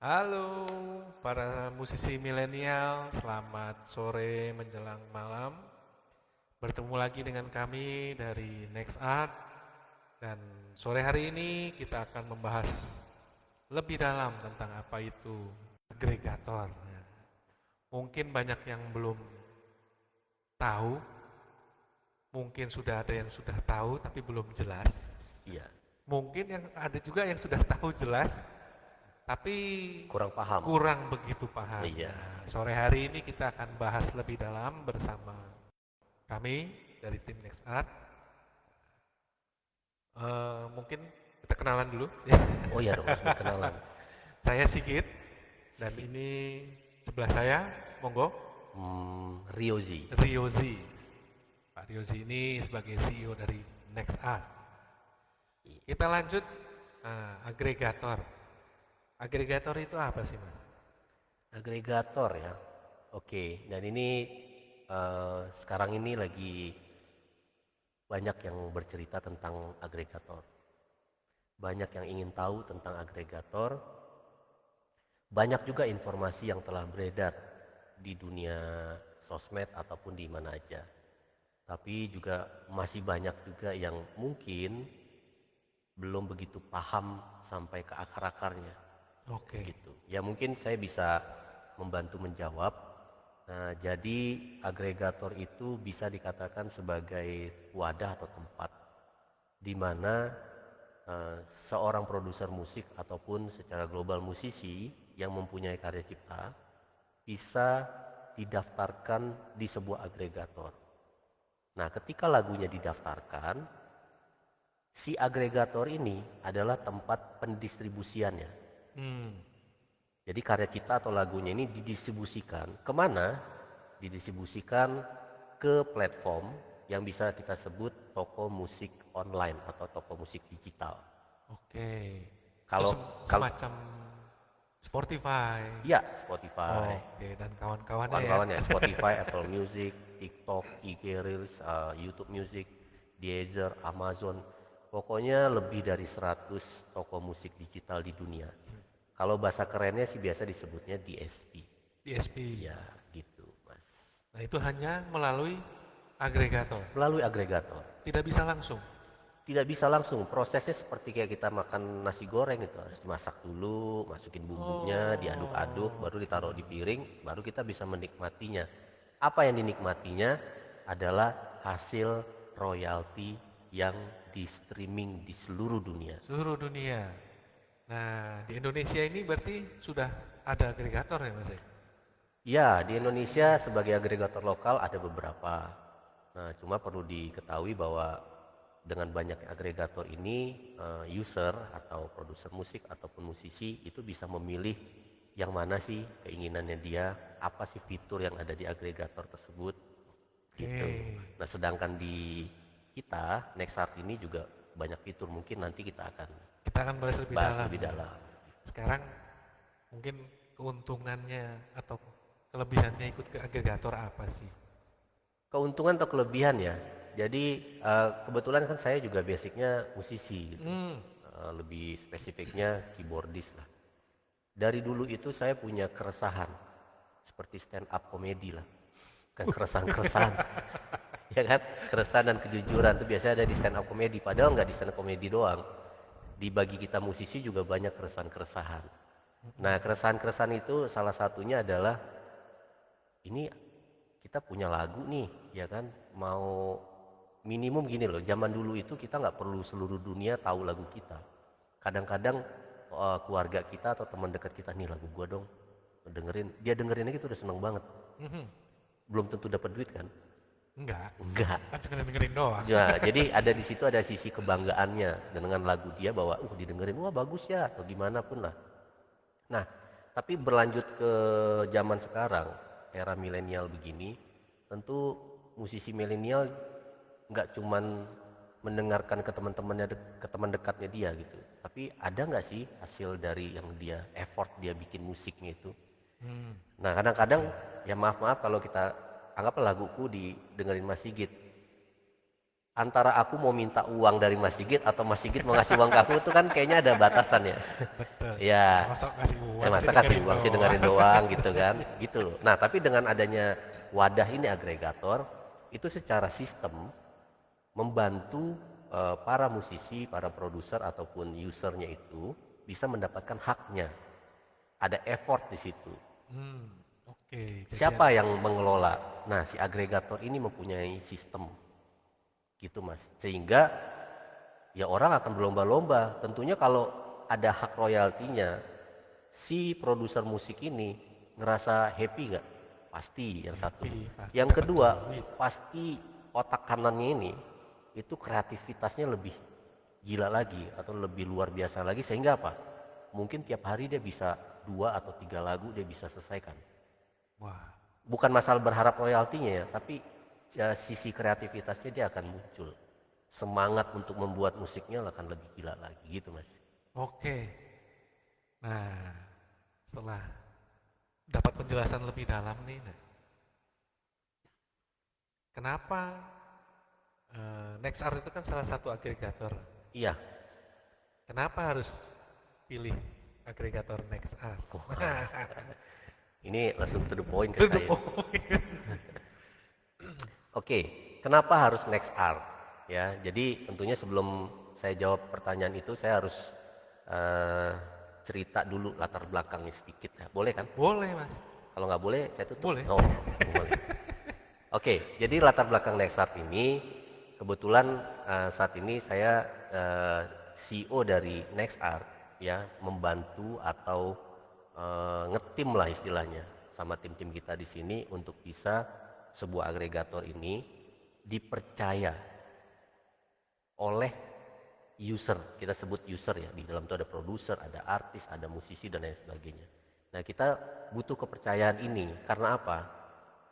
Halo para musisi milenial, selamat sore menjelang malam. Bertemu lagi dengan kami dari Next Art dan sore hari ini kita akan membahas lebih dalam tentang apa itu agregator. Mungkin banyak yang belum tahu, mungkin sudah ada yang sudah tahu tapi belum jelas. Iya, Mungkin yang ada juga yang sudah tahu jelas tapi kurang paham. kurang begitu paham. Iya, Nah, sore hari ini kita akan bahas lebih dalam bersama kami dari tim Next Art. Mungkin kita kenalan dulu. oh iya dong, harus berkenalan. Saya Sigit dan Si ini sebelah saya, monggo, Riozi. Riozi. Pak Riozi ini sebagai CEO dari Next Art. I- Kita lanjut, agregator. Agregator itu apa sih, Mas? Agregator ya. Oke, dan ini sekarang ini lagi banyak yang bercerita tentang agregator. Banyak yang ingin tahu tentang agregator. Banyak juga informasi yang telah beredar di dunia sosmed ataupun di mana aja. Tapi juga masih banyak juga yang mungkin belum begitu paham sampai ke akar-akarnya. Oke. Gitu. Ya mungkin saya bisa membantu menjawab. Nah, jadi agregator itu bisa dikatakan sebagai wadah atau tempat di mana seorang produser musik ataupun secara global musisi yang mempunyai karya cipta bisa didaftarkan di sebuah agregator. Nah, ketika lagunya didaftarkan, si agregator ini adalah tempat pendistribusiannya. Hmm. Jadi karya cipta atau lagunya ini didistribusikan kemana? Didistribusikan ke platform yang bisa kita sebut toko musik online atau toko musik digital. Oke. Itu Kalau kalau semacam Spotify. ya Spotify, Oke, dan kawan-kawannya ya. kawan-kawannya Spotify, Apple Music, TikTok, IG Reels, YouTube Music, Deezer, Amazon, pokoknya lebih dari 100 toko musik digital di dunia. Kalau bahasa kerennya sih biasa disebutnya DSP. DSP. Ya, gitu, Mas. Nah, itu hanya melalui agregator. Melalui agregator. Tidak bisa langsung. Tidak bisa langsung, prosesnya seperti kayak kita makan nasi goreng itu harus dimasak dulu, masukin bumbunya, diaduk-aduk, Oh, baru oke. ditaruh di piring, baru kita bisa menikmatinya. Apa yang dinikmatinya adalah hasil royalti yang di streaming di seluruh dunia. Seluruh dunia. Nah, di Indonesia ini berarti sudah ada agregator ya, Mas? Ya, di Indonesia sebagai agregator lokal ada beberapa. Nah, cuma perlu diketahui bahwa dengan banyak agregator ini, user atau produser musik ataupun musisi itu bisa memilih yang mana sih keinginannya dia, apa sih fitur yang ada di agregator tersebut, gitu. Oke. Nah, sedangkan di kita, Nexart ini juga banyak fitur, mungkin nanti kita akan Kita akan bahas lebih bahas dalam lebih ya. dalam. Sekarang mungkin keuntungannya atau kelebihannya ikut ke agregator apa sih? Keuntungan atau kelebihan ya. Jadi kebetulan kan saya juga basicnya musisi gitu. Hmm. Lebih spesifiknya keyboardist lah. Dari dulu itu saya punya keresahan seperti stand up komedi lah. Kan keresahan-keresahan, ya kan? Keresahan dan kejujuran itu biasanya ada di stand up komedi. Padahal nggak di stand up komedi doang. Di bagi kita musisi juga banyak keresahan-keresahan. Nah, keresahan-keresahan itu salah satunya adalah ini kita punya lagu nih, ya kan? Mau minimum gini loh, zaman dulu itu kita nggak perlu seluruh dunia tahu lagu kita. Kadang-kadang keluarga kita atau teman dekat kita, nih lagu gua dong, dengerin. Dia dengerin aja itu udah seneng banget. Mhm. Belum tentu dapat duit kan? Enggak. Enggak. Kan sekedar dengerin doang. Ya, jadi ada di situ ada sisi kebanggaannya dengan lagu dia bahwa didengerin, wah bagus ya atau gimana pun lah. Nah, tapi berlanjut ke zaman sekarang, era milenial begini, tentu musisi milenial nggak cuman mendengarkan ke teman-temannya, ke teman dekatnya dia gitu. Tapi ada nggak sih hasil dari yang dia effort dia bikin musiknya itu? Hmm. Nah, kadang-kadang ya maaf-maaf kalau kita anggaplah laguku didengerin Mas Sigit. Antara aku mau minta uang dari Mas Sigit atau Mas Sigit mau ngasih uang ke aku itu kan kayaknya ada batasan ya. Betul. Ya, Masa kasih uang masa sih kasih dengerin uang sih doang. dengerin doang gitu kan, gitu loh. Nah, tapi dengan adanya wadah ini agregator, itu secara sistem membantu para musisi, para produser ataupun usernya itu bisa mendapatkan haknya. Ada effort di situ. Hmm, oke. Jadi Siapa yang mengelola? Nah, si agregator ini mempunyai sistem, gitu Mas. Sehingga ya orang akan berlomba-lomba. Tentunya kalau ada hak royaltinya, si produser musik ini ngerasa happy nggak? Pasti yang satu. happy, pasti Yang dapat kedua, duit. pasti otak kanannya ini itu kreativitasnya lebih gila lagi atau lebih luar biasa lagi sehingga apa? Mungkin tiap hari dia bisa 2 atau 3 lagu dia bisa selesaikan. Wah, Bukan masalah berharap royaltinya ya, tapi ya, sisi kreativitasnya dia akan muncul. Semangat untuk membuat musiknya akan lebih gila lagi gitu Mas. oke. Nah, setelah dapat penjelasan lebih dalam nih, nah, kenapa Nextart itu kan salah satu agregator. Iya. Kenapa harus pilih agregator Nextart? Wah, ini langsung to the point ke To the saya. point. Oke, kenapa harus next art? Ya, jadi tentunya sebelum saya jawab pertanyaan itu, saya harus eh, cerita dulu latar belakangnya sedikit ya. Boleh kan? Boleh, Mas. Kalau nggak boleh, saya tutup. Boleh. Oh, boleh. Oke, jadi latar belakang next art ini, kebetulan saat ini saya CEO dari next art, ya, membantu atau ngetim lah istilahnya sama tim-tim kita di sini untuk bisa sebuah agregator ini dipercaya oleh user. Kita sebut user ya, di dalam itu ada produser, ada artis, ada musisi dan lain sebagainya. Nah, kita butuh kepercayaan ini karena apa?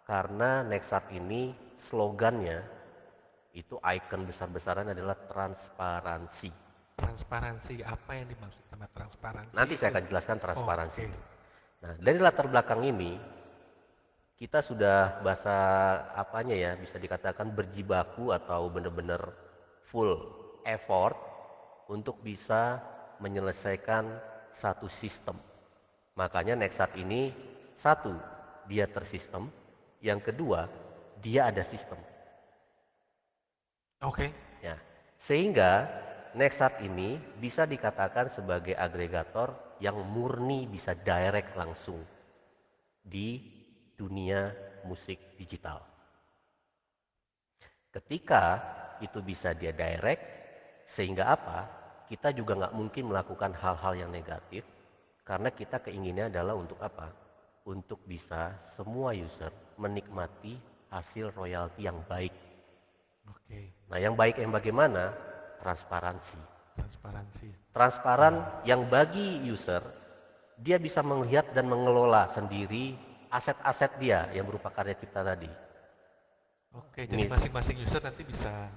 Karena Nexart ini slogannya itu icon besar-besaran adalah transparansi. Transparansi, apa yang dimaksud sama transparansi Nanti saya itu? akan jelaskan transparansi Oke. itu. Nah, dari latar belakang ini kita sudah bahasa apanya ya, bisa dikatakan berjibaku atau benar-benar full effort untuk bisa menyelesaikan satu sistem. Makanya Nexart ini satu, dia tersistem, yang kedua, dia ada sistem. Oke. Ya, sehingga Nexart ini bisa dikatakan sebagai agregator yang murni bisa direct langsung di dunia musik digital. Ketika itu bisa dia direct, sehingga apa? Kita juga nggak mungkin melakukan hal-hal yang negatif, karena kita keinginannya adalah untuk apa? Untuk bisa semua user menikmati hasil royalti yang baik. Oke. Nah, yang baik yang bagaimana? Transparansi. Transparansi. Transparan yang bagi user, dia bisa melihat dan mengelola sendiri aset-aset dia yang berupa karya cipta tadi. Oke, jadi masing-masing user nanti bisa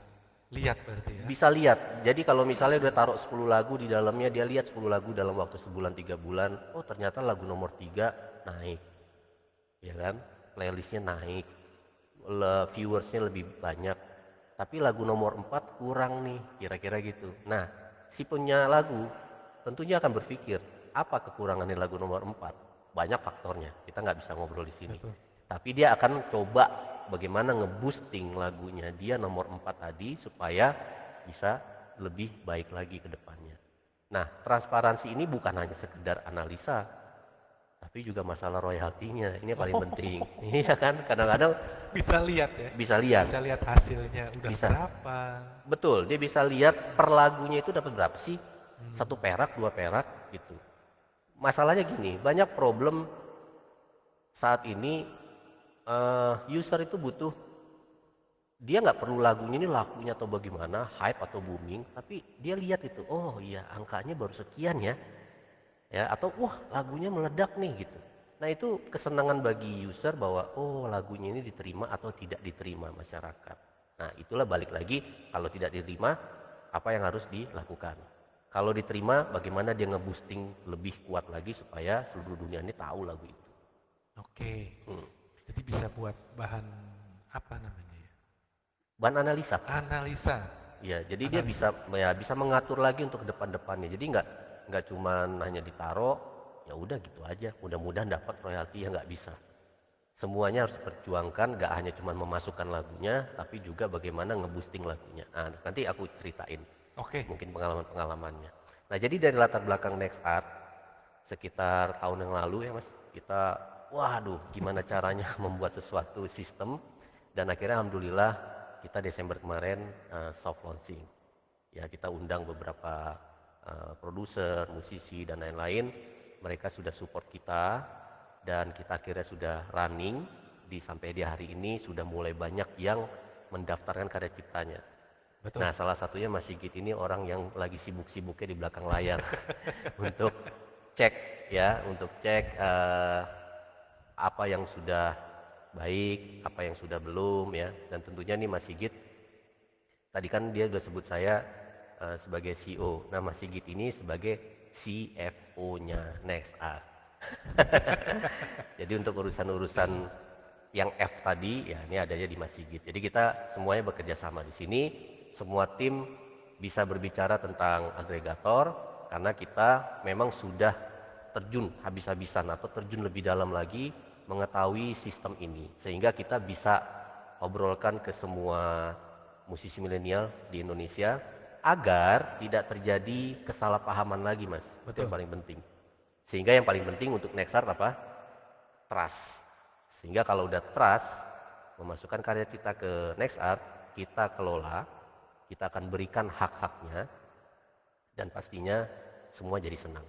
lihat berarti ya. Bisa lihat, jadi kalau misalnya udah taruh 10 lagu di dalamnya, dia lihat 10 lagu dalam waktu sebulan 3 bulan, oh ternyata lagu nomor 3 naik, ya kan, playlistnya naik, viewersnya lebih banyak, tapi lagu nomor 4 kurang nih, kira-kira gitu. Nah, si punya lagu tentunya akan berpikir, apa kekurangannya lagu nomor 4? Banyak faktornya, kita nggak bisa ngobrol di sini. Betul. Tapi dia akan coba bagaimana ngeboosting lagunya dia nomor 4 tadi supaya bisa lebih baik lagi ke depannya. Nah, transparansi ini bukan hanya sekedar analisa, tapi juga masalah royaltinya. Ini yang paling penting. Iya kan? Kadang-kadang Bisa lihat ya. bisa lihat. Bisa lihat hasilnya udah Bisa. berapa. Betul, dia bisa lihat per lagunya itu dapat berapa sih? 1 perak, 2 perak gitu. Masalahnya gini, banyak problem saat ini user itu butuh, dia nggak perlu lagunya ini lakunya atau bagaimana, hype atau booming, tapi dia lihat itu, oh iya angkanya baru sekian ya, atau wah lagunya meledak nih gitu. Nah itu kesenangan bagi user bahwa oh lagunya ini diterima atau tidak diterima masyarakat. Nah itulah balik lagi, kalau tidak diterima apa yang harus dilakukan. Kalau diterima bagaimana dia ngeboosting lebih kuat lagi supaya seluruh dunia ini tahu lagu itu. Oke. Hmm. Jadi bisa buat bahan apa namanya ya? bahan analisa. Analisa. Ya, jadi dia bisa mengatur lagi untuk ke depan-depannya. Jadi nggak cuman hanya ditaruh, ya udah gitu aja. Mudah-mudahan dapat royalti, ya nggak bisa. Semuanya harus diperjuangkan, nggak hanya cuman memasukkan lagunya, tapi juga bagaimana nge-boosting lagunya. Nah, nanti aku ceritain Oke. mungkin pengalaman-pengalamannya. Nah, jadi dari latar belakang Next Art, sekitar tahun yang lalu ya Mas, kita waduh gimana caranya membuat sesuatu sistem, dan akhirnya alhamdulillah kita Desember kemarin soft launching. Ya, kita undang beberapa produser, musisi dan lain-lain. Mereka sudah support kita dan kita akhirnya sudah running sampai di hari ini sudah mulai banyak yang mendaftarkan karya ciptanya. Betul. Nah, salah satunya Mas Sigit ini orang yang lagi sibuk-sibuknya di belakang layar untuk cek untuk cek apa yang sudah baik, apa yang sudah belum ya. Dan tentunya nih Mas Sigit, tadi kan dia sudah sebut saya sebagai CEO. Nah, Mas Sigit ini sebagai CFO-nya Next Art. Jadi untuk urusan-urusan yang F tadi ya ini adanya di Mas Sigit. Jadi kita semuanya bekerja sama di sini. Semua tim bisa berbicara tentang agregator karena kita memang sudah terjun habis-habisan atau terjun lebih dalam lagi mengetahui sistem ini, sehingga kita bisa obrolkan ke semua musisi milenial di Indonesia agar tidak terjadi kesalahpahaman lagi Mas. Itu yang paling penting. Sehingga yang paling penting untuk Next Art apa? Trust. Sehingga kalau udah trust, memasukkan karya kita ke Next Art, kita kelola, kita akan berikan hak-haknya, dan pastinya semua jadi senang.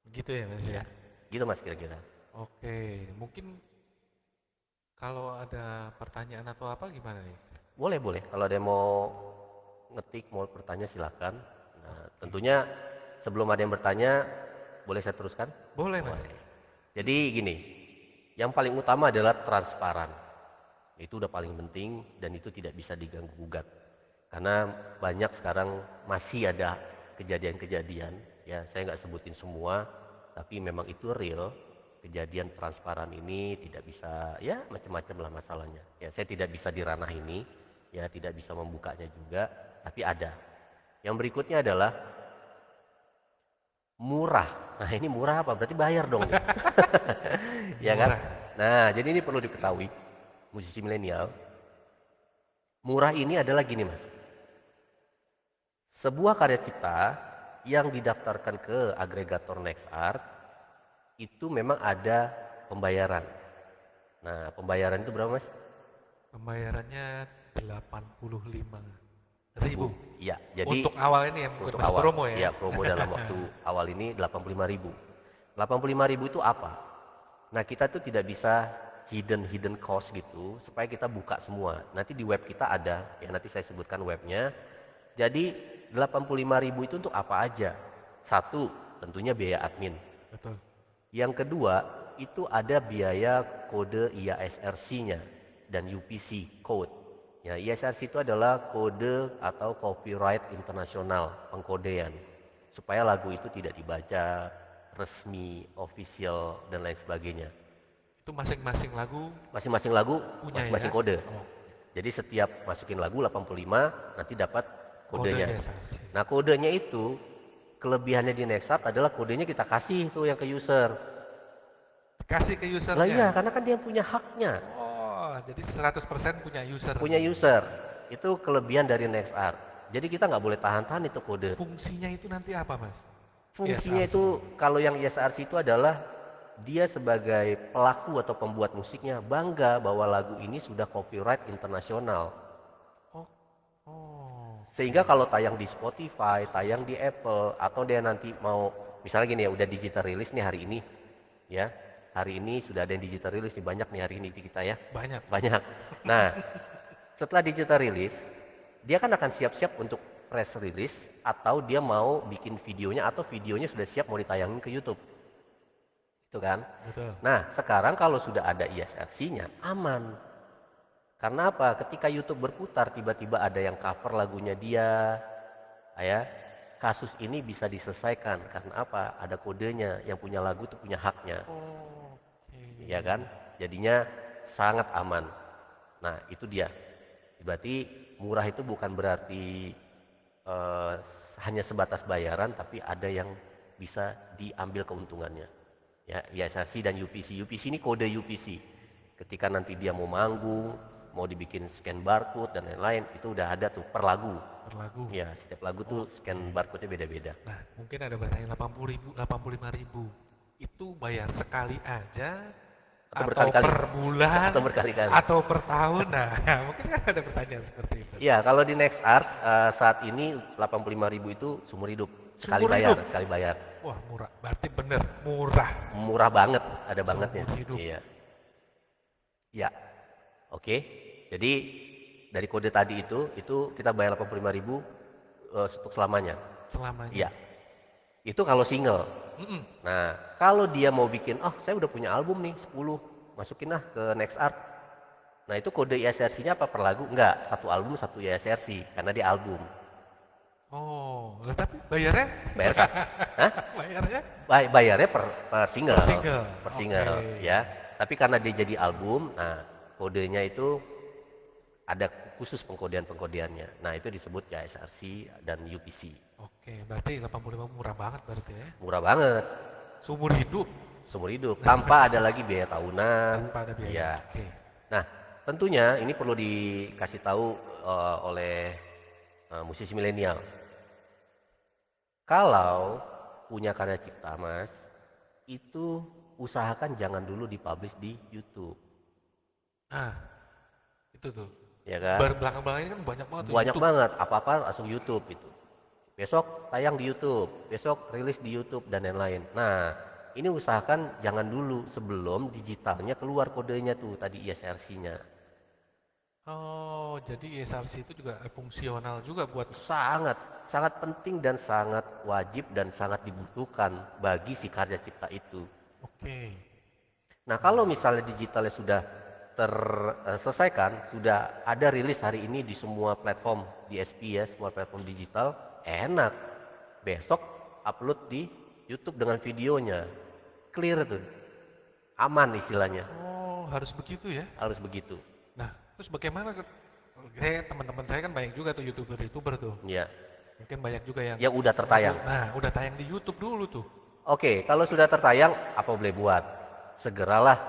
Gitu ya Mas ya? Gitu Mas kira-kira. Oke, mungkin kalau ada pertanyaan atau apa gimana nih? Boleh. Kalau ada yang mau ngetik, mau bertanya silakan. Nah, tentunya sebelum ada yang bertanya, boleh saya teruskan? Boleh Mas. Jadi gini, yang paling utama adalah transparan. Itu udah paling penting dan itu tidak bisa diganggu gugat. Karena banyak sekarang masih ada kejadian-kejadian, ya saya nggak sebutin semua, tapi memang itu real. Kejadian transparan ini tidak bisa, ya macam-macam lah masalahnya. Ya saya tidak bisa di ranah ini, ya tidak bisa membukanya juga, tapi ada. Yang berikutnya adalah murah. Nah ini murah apa? Berarti bayar dong. Ya kan? Murah. Nah jadi ini perlu diketahui, musisi milenial. Murah ini adalah gini Mas. Sebuah karya cipta yang didaftarkan ke agregator Next Art itu memang ada pembayaran. Nah, pembayaran itu berapa Mas? Pembayarannya 85.000. Iya, jadi untuk awal ini ya, bukan untuk masih awal, promo ya? Iya, promo dalam waktu awal ini 85.000. 85.000 itu apa? Nah, kita tuh tidak bisa hidden cost gitu supaya kita buka semua. Nanti di web kita ada, ya nanti saya sebutkan webnya. Jadi 85.000 itu untuk apa aja? Satu, tentunya biaya admin. Betul. Yang kedua, itu ada biaya kode IASRC-nya dan UPC code. Ya, IASRC itu adalah kode atau copyright internasional, pengkodean. Supaya lagu itu tidak dibaca, resmi, official, dan lain sebagainya. Itu masing-masing lagu punya masing-masing ya? kode. Oh. Jadi setiap masukin lagu 85 nanti dapat kodenya. Nah, kodenya itu kelebihannya di Next Art adalah kodenya kita kasih tuh yang ke user. Kasih ke usernya? Lah iya, karena kan dia punya haknya. Oh, jadi 100% punya user. Punya user. Itu kelebihan dari Next Art. Jadi kita nggak boleh tahan-tahan itu kode. Fungsinya itu nanti apa Mas? Fungsinya itu, kalau yang ISRC itu adalah dia sebagai pelaku atau pembuat musiknya bangga bahwa lagu ini sudah copyright internasional. Sehingga kalau tayang di Spotify, tayang di Apple, atau dia nanti mau, misalnya gini ya, udah digital release nih hari ini, ya, hari ini sudah ada yang digital release nih, banyak nih hari ini di kita ya. Banyak. Nah, setelah digital release, dia kan akan siap-siap untuk press release, atau dia mau bikin videonya, atau videonya sudah siap mau ditayangin ke YouTube. Itu kan? Betul. Nah, sekarang kalau sudah ada ISRC-nya, aman. Karena apa? Ketika YouTube berputar, tiba-tiba ada yang cover lagunya dia, ya, kasus ini bisa diselesaikan. Karena apa? Ada kodenya, yang punya lagu itu punya haknya. Ya kan? Jadinya sangat aman. Nah, itu dia. Berarti murah itu bukan berarti eh, hanya sebatas bayaran, tapi ada yang bisa diambil keuntungannya. Ya, ISRC dan UPC. UPC ini kode UPC. Ketika nanti dia mau manggung, mau dibikin scan barcode dan lain-lain, itu udah ada tuh per lagu. Per lagu. Ya, setiap lagu tuh scan barcode-nya beda-beda. Nah, mungkin ada bertanya 80.000, 85.000. Itu bayar sekali aja Atau atau berkali-kali. per bulan Atau berkali-kali. atau per tahun. Nah, mungkin kan ada pertanyaan seperti itu. Ya, kalau di NextArt saat ini 85.000 itu seumur hidup. Sekali Seumur bayar, hidup? sekali bayar. Wah, murah. Berarti bener murah. Murah banget, ada Seumur bangetnya. hidup. Iya. Ya. Oke. Jadi dari kode tadi itu kita bayar 85.000 untuk selamanya. Selamanya. Iya. Itu kalau single. Mm-mm. Nah, kalau dia mau bikin, oh saya udah punya album nih 10, masukin lah ke NextArt. Nah, itu kode ISRC-nya apa per lagu? Enggak, satu album satu ISRC karena dia album. Oh, lah tapi bayarnya? Bayar Hah? Bayarnya? Bayarnya per single. Per single. Per single, Oke. ya. Tapi karena dia jadi album, nah kodenya itu ada khusus pengkodeannya. Nah, itu disebut ISRC dan UPC. Oke, berarti 85 murah banget berarti ya. Murah banget, Seumur hidup seumur hidup, tanpa ada lagi biaya tahunan. tanpa ada biaya. Ya. Oke. Nah, tentunya ini perlu dikasih tahu oleh musisi milenial. Kalau punya karya cipta, Mas, itu usahakan jangan dulu dipublish di YouTube, Ah, itu tuh. ya kan? Belakang-belakang ini kan banyak banget tuh Banyak YouTube. banget, apa-apa langsung YouTube itu. Besok tayang di YouTube, besok rilis di YouTube dan lain-lain. Nah, ini usahakan jangan dulu sebelum digitalnya keluar kodenya tuh tadi ISRC-nya. Oh, jadi ISRC itu juga fungsional juga buat. Sangat, sangat penting dan sangat wajib dan sangat dibutuhkan bagi si karya cipta itu. Oke. Nah, kalau misalnya digitalnya sudah terselesaikan, sudah ada rilis hari ini di semua platform DSP ya, semua platform digital, enak. Besok upload di YouTube dengan videonya. Clear tuh. Aman istilahnya. Oh, harus begitu ya. Harus begitu. Nah, terus bagaimana? Teman-teman saya kan banyak juga tuh YouTuber tuh. Ya. Mungkin banyak juga yang. Yang udah tertayang. Nah, udah tayang di YouTube dulu tuh. Oke, kalau sudah tertayang, apa boleh buat? Segeralah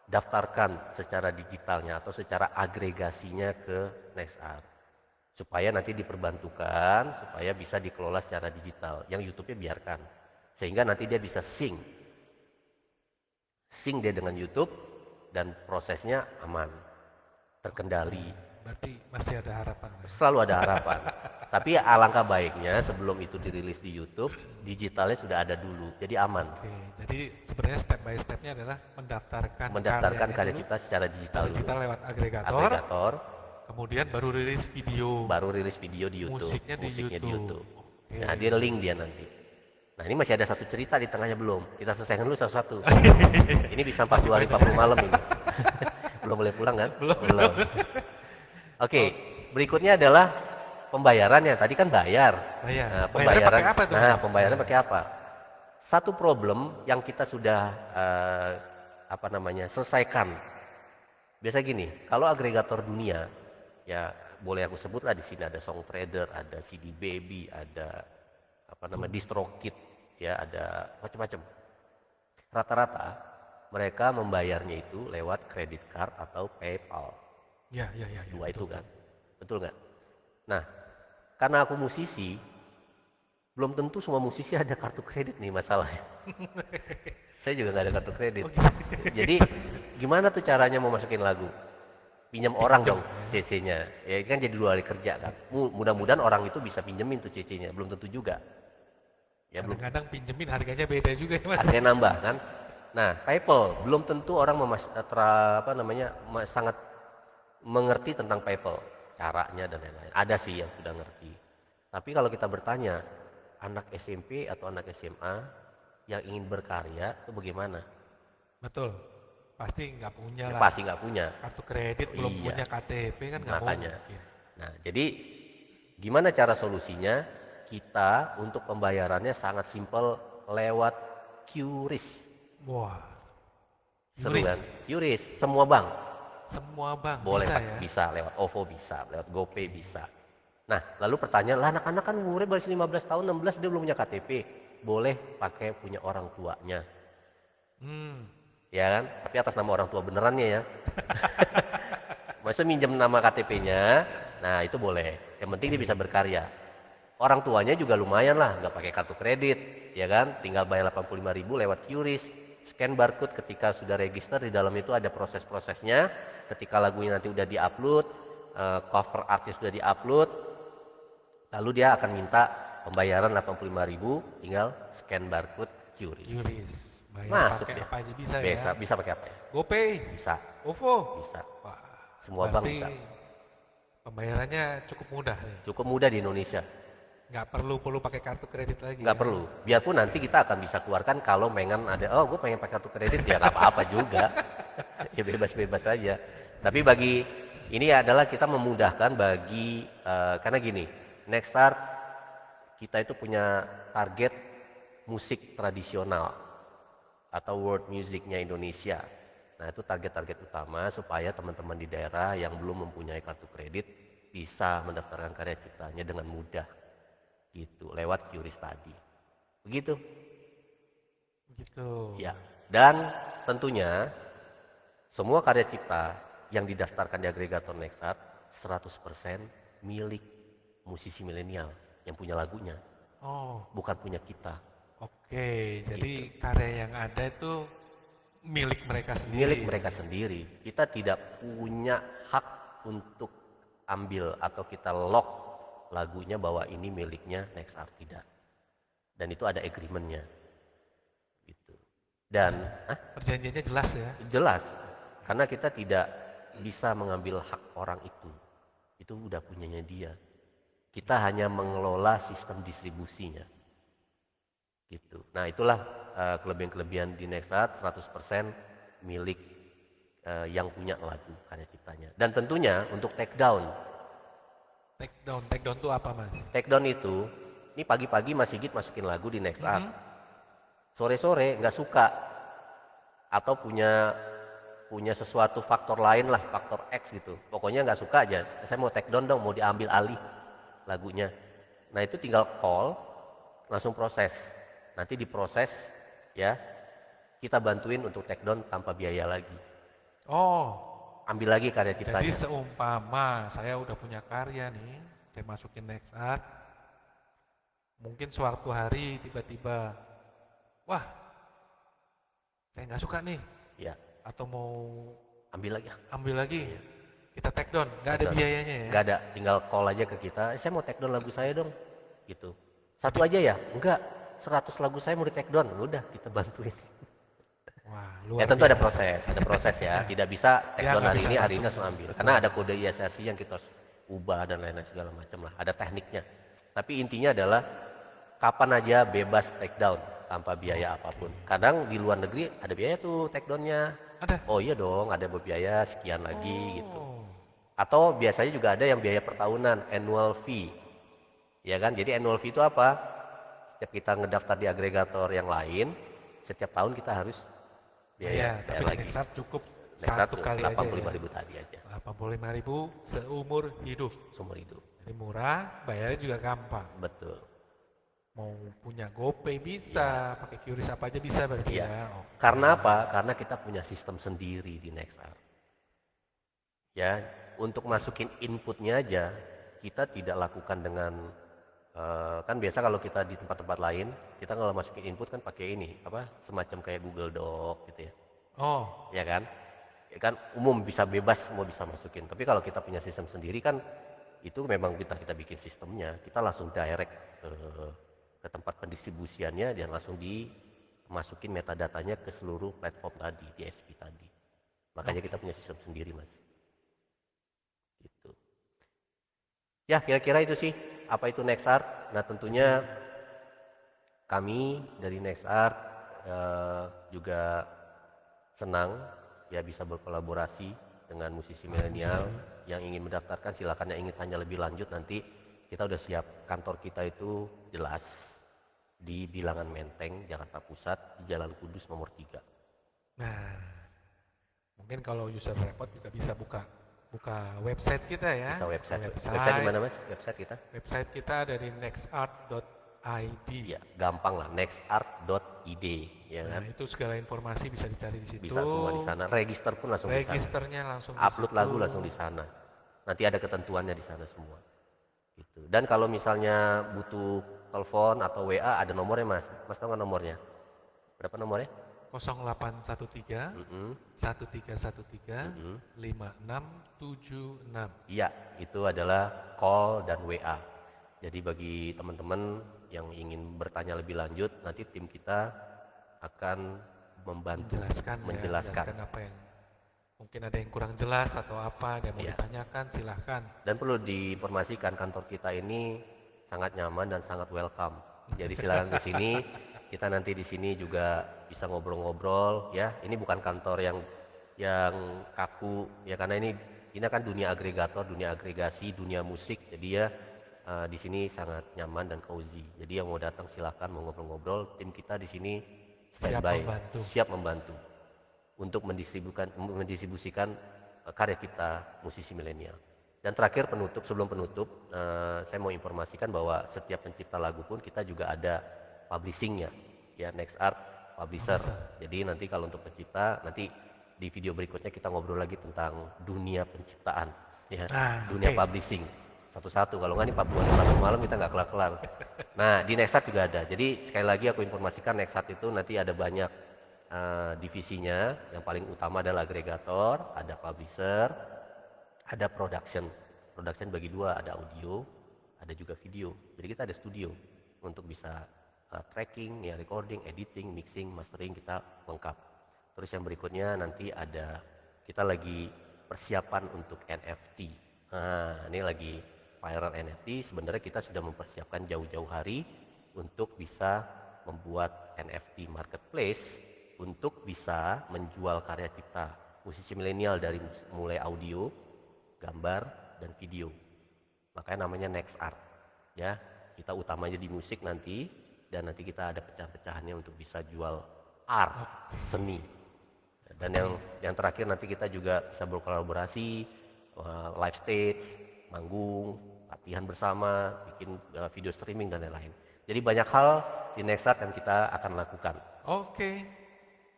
daftarkan secara digitalnya atau secara agregasinya ke NextArt. Supaya nanti diperbantukan, supaya bisa dikelola secara digital. Yang YouTube-nya biarkan. Sehingga nanti dia bisa sync. Sync dia dengan YouTube dan prosesnya aman, terkendali. Berarti masih ada harapan. Selalu ada harapan. Tapi alangkah baiknya sebelum itu dirilis di YouTube, digitalnya sudah ada dulu, jadi aman. Oke, jadi sebenarnya step by stepnya adalah mendaftarkan Karya karyanya cipta secara digital dulu. digital lewat agregator, Agregator, kemudian baru rilis video. baru rilis video di YouTube. Musiknya di YouTube. Oke. Nah, dia link dia nanti. Nah, ini masih ada satu cerita di tengahnya belum. Kita selesaikan dulu satu-satu. Ini bisa 4 hari 40 malam ini. Belum boleh pulang kan? Belum. Oke, berikutnya adalah pembayarannya. Tadi kan bayar. Bayar. Nah, Bayarnya pembayaran. pakai apa tuh, Nah, Mas? pembayarannya pakai apa? Satu problem yang kita sudah selesaikan. Biasa gini, kalau agregator dunia, ya boleh aku sebut lah di sini ada Songtradr, ada CD Baby, ada DistroKid, ya ada macam-macam. Rata-rata mereka membayarnya itu lewat kredit card atau PayPal. Ya. Dua itu kan, betul nggak? Nah, karena aku musisi, belum tentu semua musisi ada kartu kredit nih masalahnya. Saya juga nggak ada kartu kredit. Jadi gimana tuh caranya mau masukin lagu? Pinjam orang dong CC-nya. Ya kan jadi 2 hari kerja kan. Mudah-mudahan orang itu bisa pinjemin tuh CC-nya. Belum tentu juga. Ya belum. Kadang-kadang pinjemin harganya beda juga ya, Mas. Harganya nambah kan. Nah, PayPal belum tentu orang sangat mengerti tentang PayPal, caranya dan lain-lain. Ada sih yang sudah ngerti. Tapi kalau kita bertanya, anak SMP atau anak SMA yang ingin berkarya itu bagaimana? Betul. Pasti nggak punya lah. Pasti nggak punya. Kartu kredit belum Iya. punya KTP kan nggak Makanya. mungkin. Nah, jadi gimana cara solusinya? Kita untuk pembayarannya sangat simpel lewat QRIS. Wah. Seru Yuris. kan? QRIS, semua bank. semua bank Boleh bisa Pak, ya? bisa lewat OVO bisa, lewat GoPay bisa. Nah, lalu pertanyaan, lah anak-anak kan umurnya baru 15 tahun, 16 dia belum punya KTP. Boleh pakai punya orang tuanya, Hmm, ya kan? Tapi atas nama orang tua benerannya ya. Masa minjem nama KTP-nya, nah itu boleh. Yang penting dia bisa berkarya. Orang tuanya juga lumayan lah, nggak pakai kartu kredit, ya kan? Tinggal bayar 85.000 lewat QRIS, scan barcode ketika sudah register, di dalam itu ada proses-prosesnya. Ketika lagunya nanti udah diupload, cover artis sudah diupload, lalu dia akan minta pembayaran 85.000, tinggal scan barcode QRIS. Yuris. Bayar Masuk pakai dia. apa aja bisa Bisa, ya? bisa pakai apa ya? GoPay, Bisa, OVO. bisa. Wah, Semua bank berarti bisa. pembayarannya cukup mudah nih. Cukup mudah di Indonesia. Nggak perlu pakai kartu kredit lagi Nggak ya. perlu. Biarpun nanti kita akan bisa keluarkan kalau pengen ada, oh gue pengen pakai kartu kredit, ya nggak apa-apa juga. Ya bebas-bebas saja. Tapi bagi ini adalah kita memudahkan bagi, karena gini, Nextart kita itu punya target musik tradisional atau world musicnya Indonesia. Nah itu target-target utama supaya teman-teman di daerah yang belum mempunyai kartu kredit bisa mendaftarkan karya ciptanya dengan mudah gitu lewat QRIS tadi. Begitu. Gitu. Ya. Dan tentunya semua karya cipta yang didaftarkan di agregator Nextart 100% milik musisi milenial yang punya lagunya, Oh, bukan punya kita. oke. Jadi Gitu. karya yang ada itu milik mereka Milik sendiri. mereka sendiri. Kita tidak punya hak untuk ambil atau kita lock lagunya bahwa ini miliknya Nextart, tidak. Dan itu ada agreementnya gitu. Dan Perjanjiannya jelas ya. jelas karena kita tidak bisa mengambil hak orang itu udah punyanya dia. Kita hanya mengelola sistem distribusinya gitu. Nah itulah kelebihan-kelebihan di Nextart, 100% milik yang punya lagu karya ciptanya. Dan tentunya untuk take down. Take down tuh apa mas? Take down itu, ini pagi-pagi Mas Sigit masukin lagu di Nextart. Mhm. Sore-sore nggak suka atau punya punya sesuatu faktor lain lah, faktor X gitu. Pokoknya nggak suka aja. Saya mau take down dong, mau diambil alih lagunya. Nah itu tinggal call, langsung proses. Nanti diproses ya, kita bantuin untuk take down tanpa biaya lagi. Oh, Ambil lagi karya jadi ciptanya. seumpama saya udah punya karya nih, saya masukin next art, mungkin suatu hari tiba-tiba, wah, saya nggak suka nih, Ya, atau mau ambil lagi. ambil lagi, Ya, kita take down, nggak take ada down. biayanya ya? Nggak ada, tinggal call aja ke kita. Saya mau take down lagu saya dong, gitu. Satu aja ya? Enggak. 100 lagu saya mau di take down. Udah, kita bantuin. Wah, Ya luar tentu biasa. ada proses ya. Tidak bisa take Ya, down nggak hari bisa ini langsung ambil. betul. Karena ada kode ISRC yang kita harus ubah dan lain-lain segala macam lah. Ada tekniknya. Tapi intinya adalah kapan aja bebas take down tanpa biaya apapun. Kadang di luar negeri ada biaya tuh take downnya. Ada? Oh iya dong, ada biaya sekian lagi gitu. Oh, Atau biasanya juga ada yang biaya per tahunan, annual fee. Ya kan? Jadi annual fee itu apa? Setiap kita ngedaftar di agregator yang lain, setiap tahun kita harus iya, bayar tapi di lagi. next art cukup Next satu satu, kali aja ya. 85.000 tadi aja, 85.000 seumur hidup. seumur hidup. Jadi murah, bayarnya juga gampang. Betul. Mau punya GoPay bisa, pakai QRIS apa aja bisa berarti Iya. ya. Oke. Karena apa? Karena kita punya sistem sendiri di Nextart. Ya, untuk masukin inputnya aja, kita tidak lakukan dengan kan biasa kalau kita di tempat-tempat lain, kita kalau masukin input kan pakai ini, apa? Semacam kayak Google Doc gitu ya. Oh, Ya kan? Ya kan umum bisa bebas semua bisa masukin. Tapi kalau kita punya sistem sendiri kan itu memang kita bikin sistemnya. Kita langsung direct ke tempat pendistribusiannya dan langsung dimasukin metadatanya ke seluruh platform tadi, DSP tadi. Makanya kita punya sistem sendiri, Mas. Gitu. Ya, kira-kira itu sih apa itu Nextart. Nah, tentunya kami dari Nextart juga senang ya bisa berkolaborasi dengan musisi milenial yang ingin mendaftarkan. Silakan, yang ingin tanya lebih lanjut nanti kita udah siap. Kantor kita itu jelas di Bilangan Menteng, Jakarta Pusat, di Jalan Kudus nomor 3. nah Mungkin kalau user repot juga bisa buka buka website kita ya. Bisa website. Website, Website di mana Mas? Website kita? website kita ada di nextart.id. Ya, gampang lah. nextart.id, ya Nah, kan? itu segala informasi bisa dicari di situ. Bisa semua di sana. Register pun langsung di sana. Registernya langsung di Upload situ. lagu langsung di sana. Nanti ada ketentuannya di sana semua. Gitu. Dan kalau misalnya butuh telepon atau WA, ada nomornya Mas. Mas tahu nggak nomornya? Berapa nomornya? 0813 Mm-mm. 1313 Mm-mm. 5676. Iya, itu adalah call dan WA. Jadi bagi teman-teman yang ingin bertanya lebih lanjut, nanti tim kita akan membantu Menjelaskan menjelaskan. apa yang mungkin ada yang kurang jelas atau apa ada yang mau Iya. ditanyakan, silahkan. Dan perlu diinformasikan kantor kita ini sangat nyaman dan sangat welcome. Jadi silakan ke sini. Kita nanti di sini juga bisa ngobrol-ngobrol ya. Ini bukan kantor yang kaku ya, karena ini kan dunia agregator, dunia agregasi, dunia musik. Jadi ya di sini sangat nyaman dan cozy. Jadi yang mau datang silahkan, mau ngobrol-ngobrol. Tim kita di sini standby, siap membantu untuk mendistribusikan karya cipta musisi milenial. Dan terakhir sebelum penutup, saya mau informasikan bahwa setiap pencipta lagu pun kita juga ada publishingnya, ya, Nextart Publisher. Jadi nanti kalau untuk pencipta, nanti di video berikutnya kita ngobrol lagi tentang dunia penciptaan, ya, dunia publishing. Satu-satu, kalau nggak nih 41 malam kita nggak kelar-kelar. Nah, di Nextart juga ada. Jadi sekali lagi aku informasikan, Nextart itu nanti ada banyak divisinya. Yang paling utama adalah agregator, ada publisher, ada production. Production bagi dua, ada audio, ada juga video. Jadi kita ada studio untuk bisa tracking, ya, recording, editing, mixing, mastering, kita lengkap. Terus yang berikutnya nanti kita lagi persiapan untuk NFT. Nah, ini lagi viral NFT. Sebenarnya kita sudah mempersiapkan jauh-jauh hari untuk bisa membuat NFT marketplace untuk bisa menjual karya cipta musisi milenial dari mulai audio, gambar, dan video. Makanya namanya Nextart. Ya, kita utamanya di musik nanti, dan nanti kita ada pecah-pecahannya untuk bisa jual art, seni. Dan yang terakhir nanti kita juga bisa berkolaborasi, live stage, manggung, latihan bersama, bikin video streaming dan lain-lain. Jadi banyak hal di Nextart yang kita akan lakukan.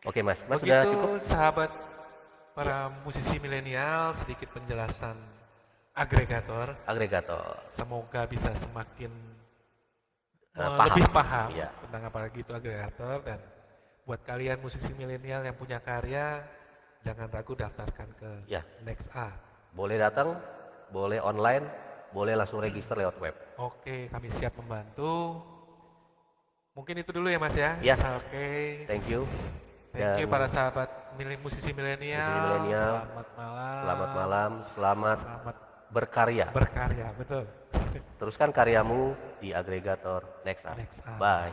Oke Mas, Begitu, sudah cukup? Sahabat para musisi milenial, sedikit penjelasan agregator. Semoga bisa semakin lebih paham tentang apalagi itu agregator. Dan buat kalian musisi milenial yang punya karya, jangan ragu daftarkan ke Nextart. Boleh datang, boleh online, boleh langsung register lewat web. Oke, kami siap membantu. Mungkin itu dulu ya Mas ya. Oke. Thank you. Thank you para sahabat musisi milenial. Selamat malam, selamat berkarya. Betul. Teruskan karyamu di agregator Nextart. Bye.